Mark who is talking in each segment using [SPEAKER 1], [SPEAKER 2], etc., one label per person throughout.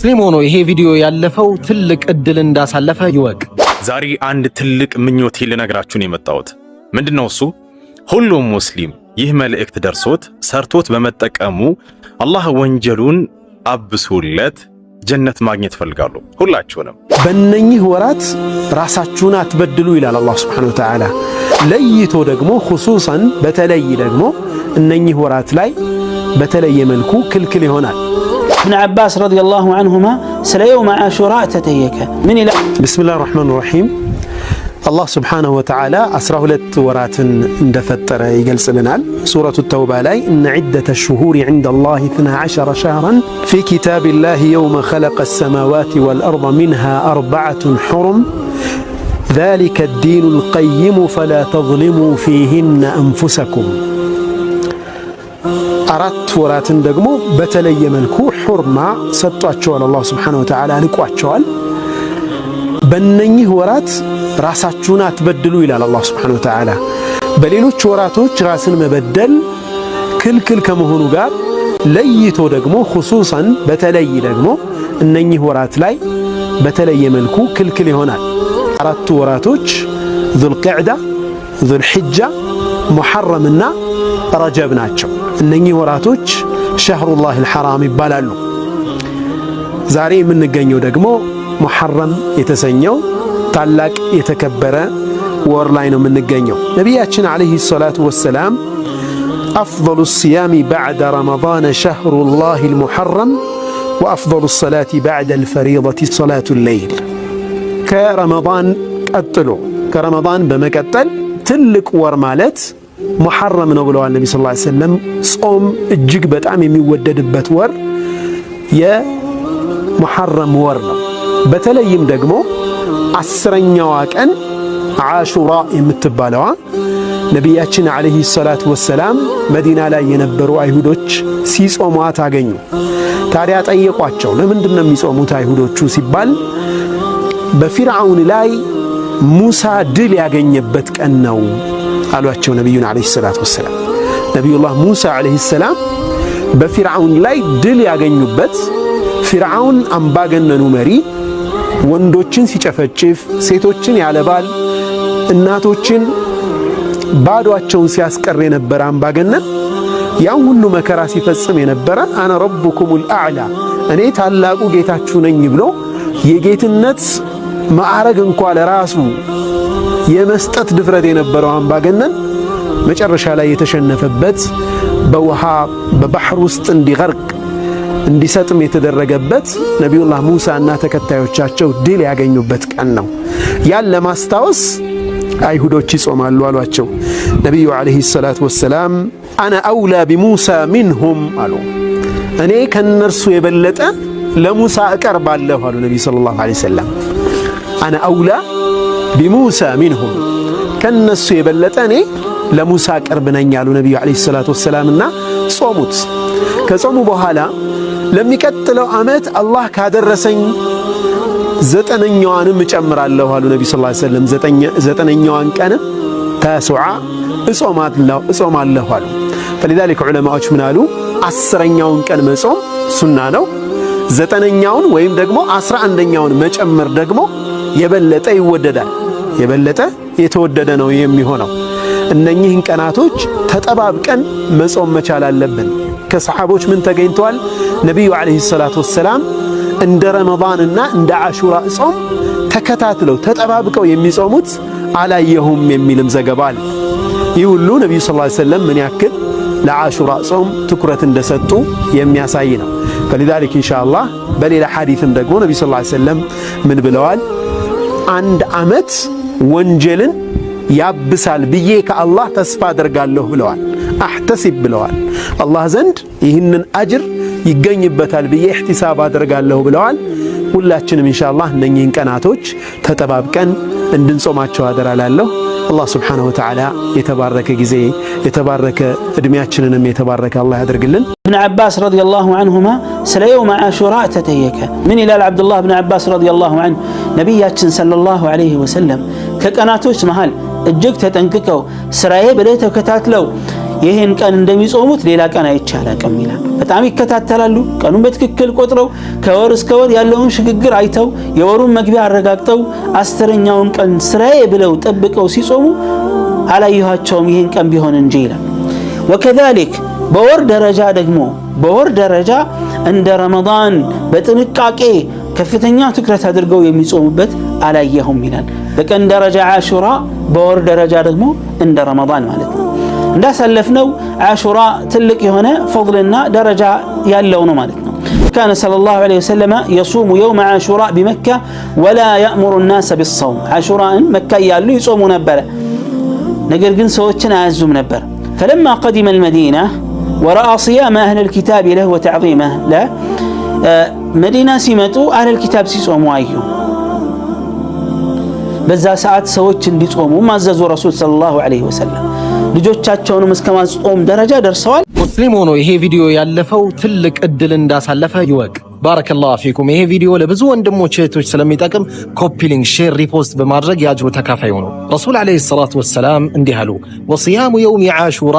[SPEAKER 1] ሙስሊም ሆኖ ይሄ ቪዲዮ ያለፈው ትልቅ እድል እንዳሳለፈ ይወቅ።
[SPEAKER 2] ዛሬ አንድ ትልቅ ምኞቴ ልነግራችሁን የመጣሁት ምንድነው እሱ? ሁሉም ሙስሊም ይህ መልእክት ደርሶት ሰርቶት በመጠቀሙ አላህ ወንጀሉን አብሶለት ጀነት ማግኘት ፈልጋሉ። ሁላችሁንም
[SPEAKER 3] በእነኚህ ወራት ራሳችሁን አትበድሉ ይላል አላህ Subhanahu Wa Ta'ala። ለይቶ ደግሞ خصوصا በተለይ ደግሞ እነኚህ ወራት ላይ በተለየ መልኩ ክልክል ይሆናል።
[SPEAKER 4] ابن عباس رضي الله عنهما سلا يوم عاشوراء تتيك من إلى
[SPEAKER 3] بسم الله الرحمن الرحيم. الله سبحانه وتعالى 12 ورات اندفتر يجلس لنا سورة التوبة لاي إن عدة الشهور عند الله 12 شهرا في كتاب الله يوم خلق السماوات والأرض منها 4 حرم ذلك الدين القيم فلا تظلموا فيهن أنفسكم. አራት ወራትን ደግሞ በተለየ መልኩ ሑርማ ሰጥቷቸዋል አላህ Subhanahu Wa Ta'ala ልቋቸዋል። በእነኚህ ወራት ራሳችሁን አትበድሉ ይላል አላህ Subhanahu Wa Ta'ala። በሌሎች ወራቶች ራስን መበደል ክልክል ከመሆኑ ጋር ለይቶ ደግሞ خصوصا በተለይ ደግሞ እነኚህ ወራት ላይ በተለየ መልኩ ክልክል ይሆናል። አራቱ ወራቶች ዙልቂዕዳ፣ ዙልሒጃ፣ ሙሐረምና ረጀብ ናቸው። እነኚህ ወራቶች ሸህሩላሂል ሐራም ይባላሉ። ዛሬ የምንገኘው ደግሞ ሙሐረም የተሰኘው ታላቅ የተከበረ ወር ላይ ነው የምንገኘው። ነቢያችን አለይሂ ሰላቱ ወሰላም አፍضሉ الصيام بعد رمضان شهر الله المحرم وأفضل الصلاة بعد الفريضة صلاة الليل ከረመዳን በመቀጠል ትልቅ ወር ማለት ሙሐረም ነው ብለዋል ነብዩ ሰለላሁ ዐለይሂ ወሰለም። ጾም እጅግ በጣም የሚወደድበት ወር የሙሐረም ወር ነው። በተለይም ደግሞ 10ኛዋ ቀን ዓሹራ የምትባለዋ ነቢያችን አለይሂ ሰላቱ ወሰላም መዲና ላይ የነበሩ አይሁዶች ሲጾሟት አገኙ። ታዲያ ጠየቋቸው፣ ለምንድን ነው የሚጾሙት አይሁዶቹ ሲባል በፊርዓውን ላይ ሙሳ ድል ያገኘበት ቀን ነው አሏቸው ነብዩን አለይሂ ሰላቱ ወሰላም። ነብዩላህ ሙሳ አለይሂ ሰላም በፊርዓውን ላይ ድል ያገኙበት፣ ፊርዓውን አምባገነኑ መሪ ወንዶችን ሲጨፈጭፍ፣ ሴቶችን ያለባል፣ እናቶችን ባዶአቸውን ሲያስቀር የነበረ አምባገነን ያን ሁሉ መከራ ሲፈጽም የነበረ አነ ረቡኩሙል አዕላ እኔ ታላቁ ጌታችሁ ነኝ ብሎ የጌትነት ማዕረግ እንኳን ለራሱ የመስጠት ድፍረት የነበረው አምባገነን መጨረሻ ላይ የተሸነፈበት በውሃ በባህር ውስጥ እንዲሰጥም የተደረገበት ነቢዩላህ ሙሳ እና ተከታዮቻቸው ድል ያገኙበት ቀን ነው። ያን ለማስታወስ አይሁዶች ይጾማሉ አሏቸው። ነቢዩ አለይሂ ሰላቱ ወሰላም አነ አውላ ቢሙሳ ሚንሁም አሉ። እኔ ከነርሱ የበለጠ ለሙሳ እቀርባለሁ አሉ ነቢዩ ሰለላሁ ዐለይሂ ወሰለም። አነ አውላ ቢሙሳ ሚንሁም ከነሱ የበለጠ እኔ ለሙሳ ቅርብ ነኝ አሉ ነብዩ አለይሂ ሰላቱ ወሰላምና ጾሙት። ከጾሙ በኋላ ለሚቀጥለው ዓመት አላህ ካደረሰኝ 9ኛዋንም እጨምራለሁ አሉ ነብዩ ሰለላሁ ዐለይሂ ወሰለም። 9ኛዋን ቀን ታሱዓ እጾማለሁ አሉ። فلذلك ዑለማዎች ምን አሉ? 10ኛውን ቀን መጾም ሱና ነው። 9ኛውን ወይም ደግሞ 11ኛውን መጨመር ደግሞ የበለጠ ይወደዳል፣ የበለጠ የተወደደ ነው የሚሆነው። እነኚህን ቀናቶች ተጠባብቀን መጾም መቻል አለብን። ከሰሃቦች ምን ተገኝተዋል? ነብዩ አለይሂ ሰላቱ ወሰላም እንደ ረመዳንና እንደ ዓሹራ ጾም ተከታትለው ተጠባብቀው የሚጾሙት አላየሁም የሚልም ዘገባ አለ። ይህ ሁሉ ነብዩ ሰለላሁ ዐለይሂ ወሰለም ምን ያክል ለዓሹራ ጾም ትኩረት እንደሰጡ የሚያሳይ ነው። فلذلك إن شاء الله በሌላ ሐዲስም ደግሞ ነብዩ ሰለላሁ ዐለይሂ ወሰለም ምን ብለዋል? አንድ ዓመት ወንጀልን ያብሳል ብዬ ከአላህ ተስፋ አደርጋለሁ ብለዋል። አህተሲብ ብለዋል። አላህ ዘንድ ይህንን አጅር ይገኝበታል ብዬ ኢህቲሳብ አደርጋለሁ ብለዋል። ሁላችንም ኢንሻአላህ እነኚህን ቀናቶች ተጠባብቀን እንድንጾማቸው አደራላለሁ። አላህ Subhanahu Wa Ta'ala የተባረከ ጊዜ የተባረከ እድሜያችንንም የተባረከ አላህ ያድርግልን።
[SPEAKER 4] ابن عباس رضي الله عنهما سلا يوم عاشوراء تتيك من إلى عبد الله بن عباس رضي الله عنه نبياتنا صلى الله عليه وسلم كقناتوች መሃል እጅግ ተጠንቅቀው ስራዬ ብለው ተከታትለው ይሄን ቀን እንደሚጾሙት ሌላ ቀን አይቻላልም ይላል። በጣም ይከታተላሉ። ቀኑን በትክክል ቆጥረው ከወር እስከ ወር ያለውን ሽግግር አይተው የወሩን መግቢያ አረጋግጠው 10ኛውን ቀን ስራዬ ብለው ጠብቀው ሲጾሙ አላየኋቸውም ይሄን ቀን ቢሆን እንጂ ይላል። ወከዛሊክ በወር ደረጃ እንደ ረመዳን በጥንቃቄ ከፍተኛ ትኩረት አድርገው የሚጾሙበት አላየሁም ይላል። በቀን ደረጃ አሹራ፣ በወር ደረጃ ደግሞ እንደ ረመዳን ማለት ነው። እንዳሳለፍነው አሹራ ትልቅ የሆነ ፈድልና ደረጃ ያለው ነው ማለት ነው። كان صلى الله عليه وسلم يصوم يوم عاشوراء بمكة ولا يأمر الناس بالصوم. عاشوراء مكة يالو يصوموا نبر نقر قن سوتشنا عزم نبر. فلما قدم المدينة ورأى صيام أهل الكتاب له وتعظيمه له مدينة سمتو أهل الكتاب سيصوموا أيهم በዛ ሰዓት ሰዎች እንዲጾሙ ማዘዙ ረሱል ሰለላሁ ዐለይሂ ወሰለም ልጆቻቸውንም እስከማጾም ደረጃ ደርሰዋል።
[SPEAKER 1] ሙስሊም ሆኖ ይሄ ቪዲዮ ያለፈው ትልቅ እድል እንዳሳለፈ ይወቅ። ባረከላሁ ፊኩም። ይሄ ቪዲዮ ለብዙ ወንድሞች እህቶች ስለሚጠቅም ኮፒ ሊንክ፣ ሼር፣ ሪፖስት በማድረግ ያጅሩ ተካፋይ ሆኖ ረሱል ዐለይሂ ሰላቱ ወሰላም እንዲህ አሉ። ወሲያሙ የውም አሹራ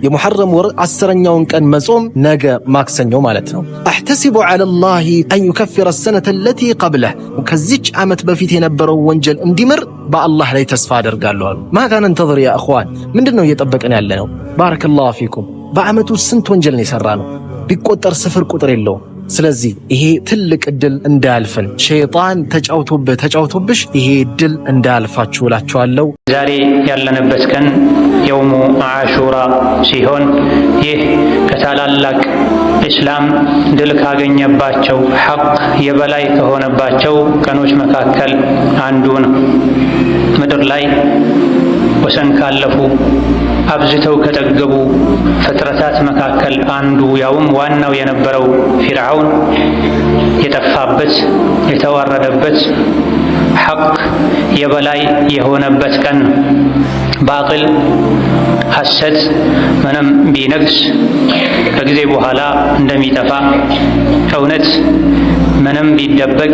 [SPEAKER 1] የሙሐረም ወር 10ኛውን ቀን መጾም ነገ ማክሰኞ ማለት ነው። አህተሲቡ ዐለላሂ አን ዩከፍረ ሰነተ ለቲ ቀብለህ ከዚች ዓመት በፊት የነበረው ወንጀል እንዲምር በአላህ ላይ ተስፋ አደርጋለሁ አሉ። ማዛ ነንተظር ያ እኽዋን፣ ምንድነው እየጠበቀን ያለ ነው? ባረከላሁ ፊኩም። በዓመቱ ስንት ወንጀል ነው የሰራ ነው? ቢቆጠር ስፍር ቁጥር የለውም። ስለዚህ ይሄ ትልቅ እድል እንዳያልፈን ሸይጣን ተጫውቶብሽ ይሄ እድል እንዳያልፋችሁ እላችኋለሁ።
[SPEAKER 5] ዛሬ ያለንበት ቀን የውሙ አሹራ ሲሆን ይህ ከታላላቅ ኢስላም ድል ካገኘባቸው ሐቅ የበላይ ከሆነባቸው ቀኖች መካከል አንዱ ነው። ምድር ላይ ወሰን ካለፉ አብዝተው ከጠገቡ ፍጥረታት መካከል አንዱ ያውም ዋናው የነበረው ፊርዓውን የጠፋበት የተዋረደበት ሐቅ የበላይ የሆነበት ቀን። ባጢል ሐሰት ምንም ቢነግስ ከጊዜ በኋላ እንደሚጠፋ፣ እውነት ምንም ቢደበቅ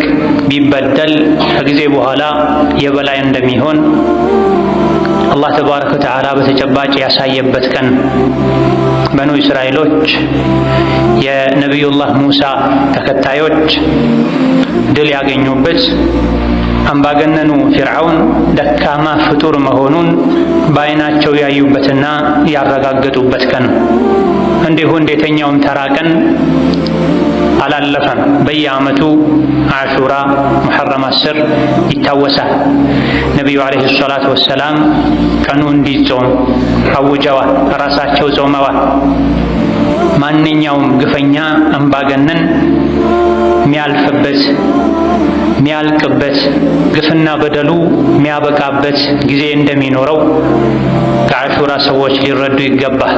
[SPEAKER 5] ቢበደል ከጊዜ በኋላ የበላይ እንደሚሆን አላህ ተባረከ ወተዓላ በተጨባጭ ያሳየበት ቀን። በኑ እስራኤሎች የነቢዩላህ ሙሳ ተከታዮች ድል ያገኙበት፣ አምባገነኑ ፊርዓውን ደካማ ፍጡር መሆኑን በዓይናቸው ያዩበትና ያረጋገጡበት ቀን። እንዲሁ እንደተኛውም ተራ ቀን አላለፈም። በየዓመቱ አሹራ ሙሐረም 10 ይታወሳል። ነቢዩ ዓለይሂ ሰላቱ ወሰላም ቀኑ እንዲጾም አውጀዋል፣ ራሳቸው ጾመዋል። ማንኛውም ግፈኛ አምባገነን ሚያልፍበት ሚያልቅበት ግፍና በደሉ ሚያበቃበት ጊዜ እንደሚኖረው ከአሹራ ሰዎች ሊረዱ ይገባል።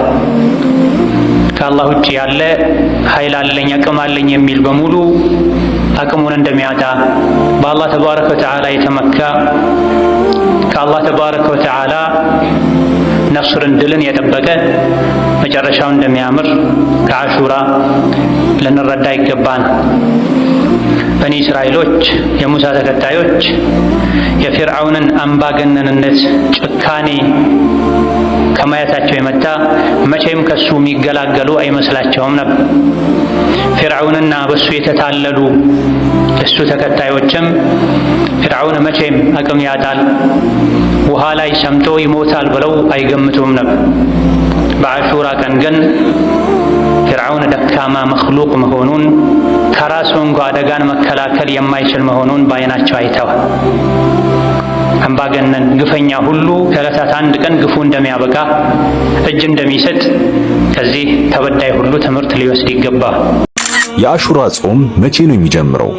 [SPEAKER 5] ከአላህ ውጭ ያለ ኃይል አለኝ አቅም አለኝ የሚል በሙሉ አቅሙን እንደሚያጣ፣ በአላህ ተባረከ ወተዓላ የተመካ ከአላህ ተባረከ ወተዓላ ነስርን ድልን የጠበቀ መጨረሻው እንደሚያምር ከአሹራ ልንረዳ ይገባን። በኒ እስራኤሎች የሙሳ ተከታዮች የፊርዓውንን አምባገነንነት ጭካኔ ከማየታቸው የመጣ መቼም ከሱ የሚገላገሉ አይመስላቸውም ነበር። ፊርዓውንና በሱ የተታለሉ እሱ ተከታዮችም ፊርዓውን መቼም አቅም ያጣል፣ ውሃ ላይ ሰምጦ ይሞታል ብለው አይገምቱም ነበር። በአሹራ ቀን ግን ፊርዓውን ደካማ መኽሉቅ መሆኑን ከራሱ እንኳ አደጋን መከላከል የማይችል መሆኑን በዓይናቸው አይተዋል። አምባገነን ግፈኛ ሁሉ ከዕለታት አንድ ቀን ግፉ እንደሚያበቃ እጅ እንደሚሰጥ ከዚህ ተበዳይ ሁሉ ትምህርት ሊወስድ ይገባል።
[SPEAKER 6] የአሹራ ጾም መቼ ነው የሚጀምረው?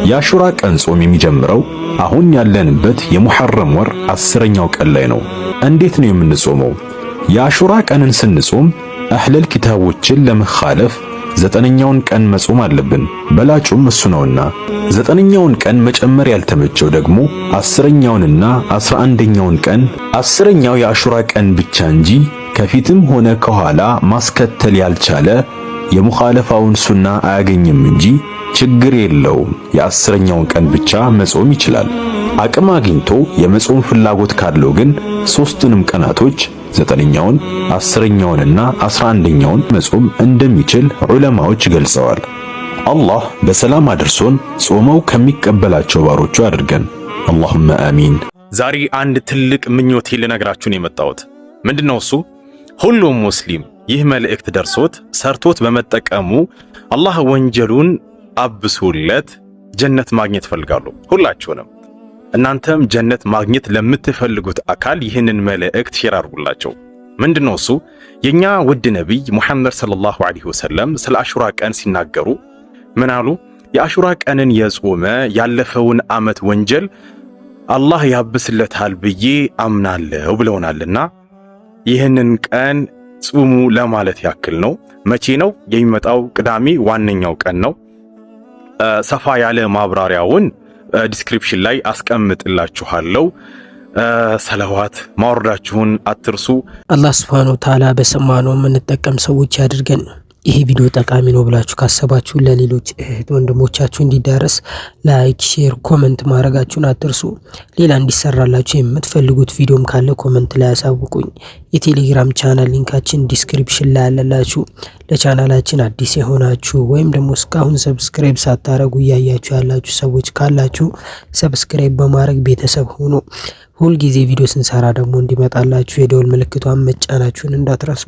[SPEAKER 6] የአሹራ ቀን ጾም የሚጀምረው አሁን ያለንበት የሙሐረም ወር 10ኛው ቀን ላይ ነው። እንዴት ነው የምንጾመው? የአሹራ ቀንን ስንጾም አህለል ኪታቦችን ለመኻለፍ 9ኛውን ቀን መጾም አለብን። በላጩም እሱ ነውና 9ኛውን ቀን መጨመር ያልተመቸው ደግሞ 10ኛውንና 11ኛውን ቀን 10ኛው የአሹራ ቀን ብቻ እንጂ ከፊትም ሆነ ከኋላ ማስከተል ያልቻለ የሙኻለፋውን ሱና አያገኝም እንጂ ችግር የለውም። የ10ኛውን ቀን ብቻ መጾም ይችላል። አቅም አግኝቶ የመጾም ፍላጎት ካለው ግን 3ቱንም ቀናቶች 9ኛውን 10ኛውንና 11ኛውን መጾም እንደሚችል ዑለማዎች ገልጸዋል። አላህ በሰላም አድርሶን ጾመው ከሚቀበላቸው ባሮቹ አድርገን። አላሁመ አሚን።
[SPEAKER 2] ዛሬ አንድ ትልቅ ምኞቴ ልነግራችሁን የመጣሁት ምንድነው እሱ? ሁሉም ሙስሊም ይህ መልእክት ደርሶት ሰርቶት በመጠቀሙ አላህ ወንጀሉን አብሶለት ጀነት ማግኘት ፈልጋለሁ። ሁላችሁንም እናንተም ጀነት ማግኘት ለምትፈልጉት አካል ይህንን መልእክት ሼር አድርጉላቸው። ምንድነው እሱ? የኛ ውድ ነብይ ሙሐመድ ሰለላሁ ዐለይሂ ወሰለም ስለ አሹራ ቀን ሲናገሩ ምን አሉ? የአሹራ ቀንን የጾመ ያለፈውን ዓመት ወንጀል አላህ ያብስለታል ብዬ አምናለሁ ብለውናልና ይህንን ቀን ጾሙ ለማለት ያክል ነው። መቼ ነው? የሚመጣው ቅዳሜ ዋነኛው ቀን ነው። ሰፋ ያለ ማብራሪያውን ዲስክሪፕሽን ላይ አስቀምጥላችኋለሁ። ሰለዋት ማውረዳችሁን አትርሱ።
[SPEAKER 7] አላህ ሱብሓነሁ ወተዓላ በሰማነው የምንጠቀም ሰዎች ያድርገን። ይሄ ቪዲዮ ጠቃሚ ነው ብላችሁ ካሰባችሁ ለሌሎች እህት ወንድሞቻችሁ እንዲዳረስ ላይክ፣ ሼር፣ ኮመንት ማድረጋችሁን አትርሱ። ሌላ እንዲሰራላችሁ የምትፈልጉት ቪዲዮም ካለ ኮመንት ላይ አሳውቁኝ። የቴሌግራም ቻናል ሊንካችን ዲስክሪፕሽን ላይ አለላችሁ። ለቻናላችን አዲስ የሆናችሁ ወይም ደግሞ እስካሁን ሰብስክራይብ ሳታረጉ እያያችሁ ያላችሁ ሰዎች ካላችሁ ሰብስክራይብ በማድረግ ቤተሰብ ሁኑ። ሁል ጊዜ ቪዲዮ ስንሰራ ደግሞ እንዲመጣላችሁ የደወል ምልክቷን መጫናችሁን እንዳትረሱ።